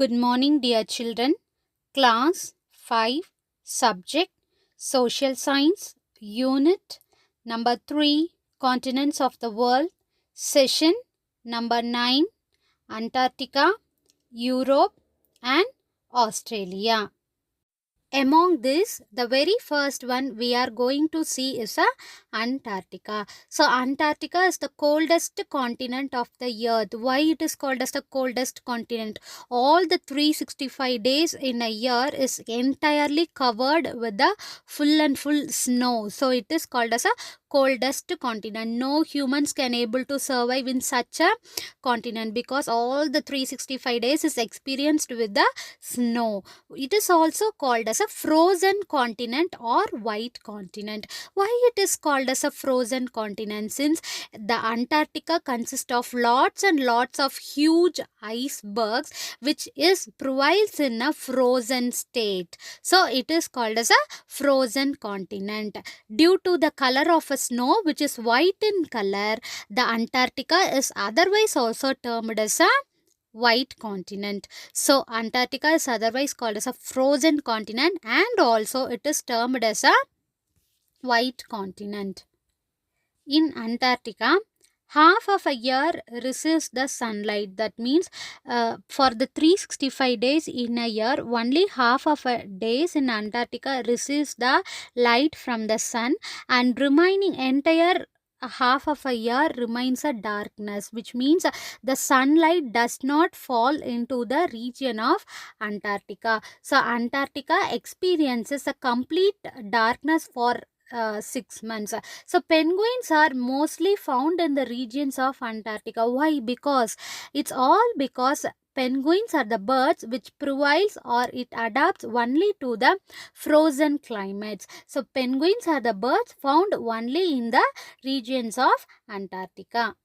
Good morning, dear children. Class 5, Subject Social Science, Unit number 3, Continents of the World, Session number 9, Antarctica, Europe, and Australia. Among this, the very first one we are going to see is Antarctica. So, Antarctica is the coldest continent of the earth. Why it is called as the coldest continent? All the 365 days in a year is entirely covered with the full and full snow. So, it is called as a coldest continent. No humans can able to survive in such a continent because all the 365 days is experienced with the snow. It is also called as a frozen continent or white continent. Why it is called as a frozen continent? Since the Antarctica consists of lots and lots of huge icebergs which is prevails in a frozen state. So it is called as a frozen continent. Due to the color of a snow which is white in color, the Antarctica is otherwise also termed as a white continent. So Antarctica is otherwise called as a frozen continent and also it is termed as a white continent. In Antarctica, half of a year receives the sunlight. That means for the 365 days in a year, only half of a days in Antarctica receives the light from the sun, and remaining entire half of a year remains a darkness, which means the sunlight does not fall into the region of Antarctica. So Antarctica experiences a complete darkness for 6 months. So penguins are mostly found in the regions of Antarctica. Why? Because it's all because penguins are the birds which prevails or it adapts only to the frozen climates. So penguins are the birds found only in the regions of Antarctica.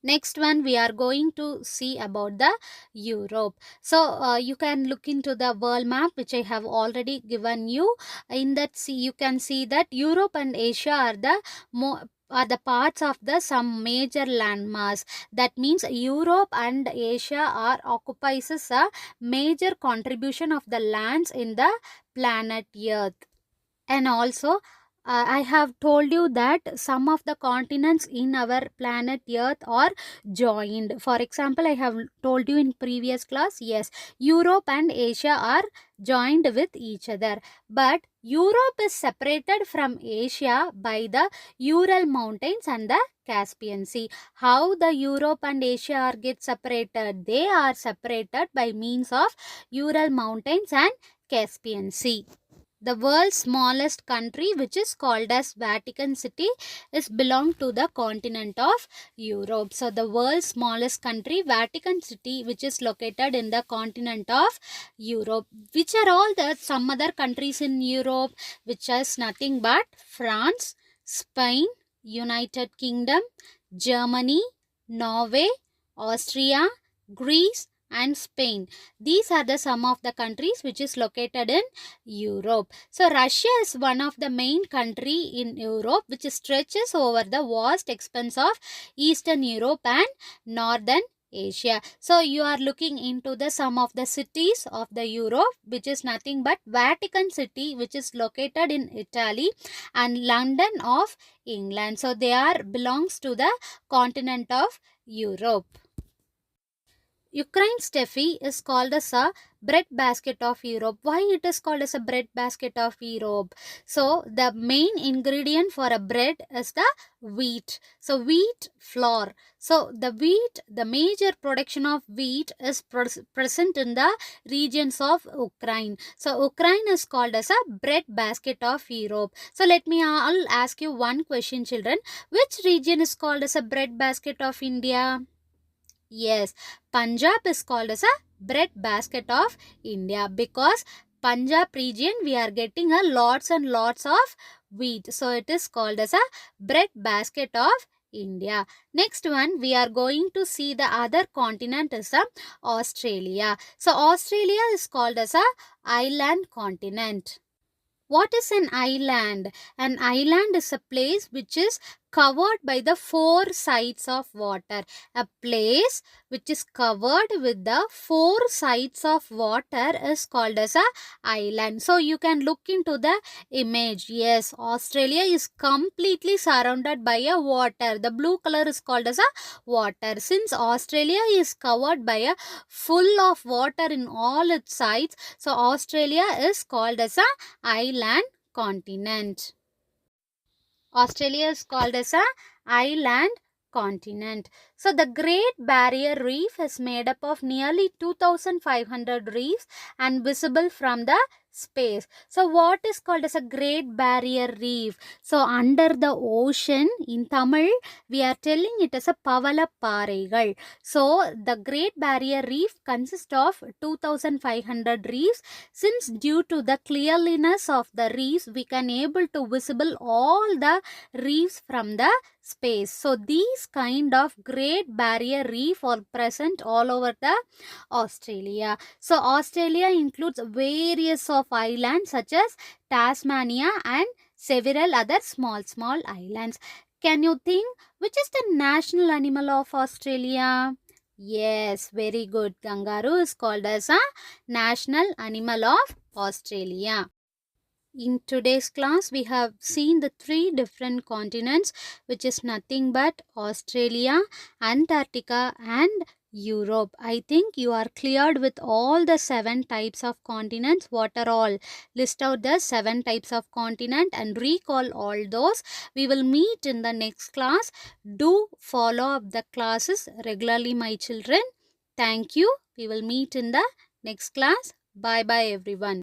Next one we are going to see about the Europe. So you can look into the world map which I have already given you. In that you can see that Europe and Asia are the parts of the some major landmass. That means Europe and Asia are occupies a major contribution of the lands in the planet Earth. And also I have told you that some of the continents in our planet Earth are joined. For example, I have told you in previous class, yes, Europe and Asia are joined with each other. But Europe is separated from Asia by the Ural Mountains and the Caspian Sea. How the Europe and Asia are get separated? They are separated by means of Ural Mountains and Caspian Sea. The world's smallest country, which is called as Vatican City, is belong to the continent of Europe. So the world's smallest country, Vatican City, which is located in the continent of Europe. Which are all the some other countries in Europe, which is nothing but France, Spain, United Kingdom, Germany, Norway, Austria, Greece, and Spain. These are the some of the countries which is located in Europe. So Russia is one of the main country in Europe which stretches over the vast expanse of Eastern Europe and Northern Asia. So you are looking into the some of the cities of the Europe, which is nothing but Vatican City, which is located in Italy, and London of England. So they are belongs to the continent of Europe. Ukraine Steffi is called as a bread basket of Europe. Why it is called as a bread basket of Europe? So the main ingredient for a bread is the wheat. So wheat flour. So the wheat, the major production of wheat is present in the regions of Ukraine. So Ukraine is called as a bread basket of Europe. So let me all ask you one question, children. Which region is called as a bread basket of India? Yes, Punjab is called as a bread basket of India because Punjab region we are getting a lots and lots of wheat. So it is called as a bread basket of India. Next one we are going to see the other continent is Australia. So Australia is called as a island continent. What is an island? An island is a place which is covered by the four sides of water. A place which is covered with the four sides of water is called as a island. So you can look into the image. Yes, Australia is completely surrounded by a water. The blue color is called as a water. Since Australia is covered by a full of water in all its sides, so Australia is called as a island continent. Australia is called as a island continent. So the Great Barrier Reef is made up of nearly 2500 reefs and visible from the space. So what is called as a Great Barrier Reef? So under the ocean, in Tamil we are telling it as a Pavala Pareigal. So the Great Barrier Reef consists of 2500 reefs. Since due to the clearliness of the reefs, we can able to visible all the reefs from the space. So these kind of Great Barrier Reef are present all over the Australia. So Australia includes various of islands such as Tasmania and several other small islands. Can you think which is the national animal of Australia? Yes, very good. Kangaroo is called as a national animal of Australia. In today's class, we have seen the three different continents, which is nothing but Australia, Antarctica and Europe. I think you are cleared with all the 7 types of continents. What are all? List out the 7 types of continent and recall all those. We will meet in the next class. Do follow up the classes regularly, my children. Thank you. We will meet in the next class. Bye bye everyone.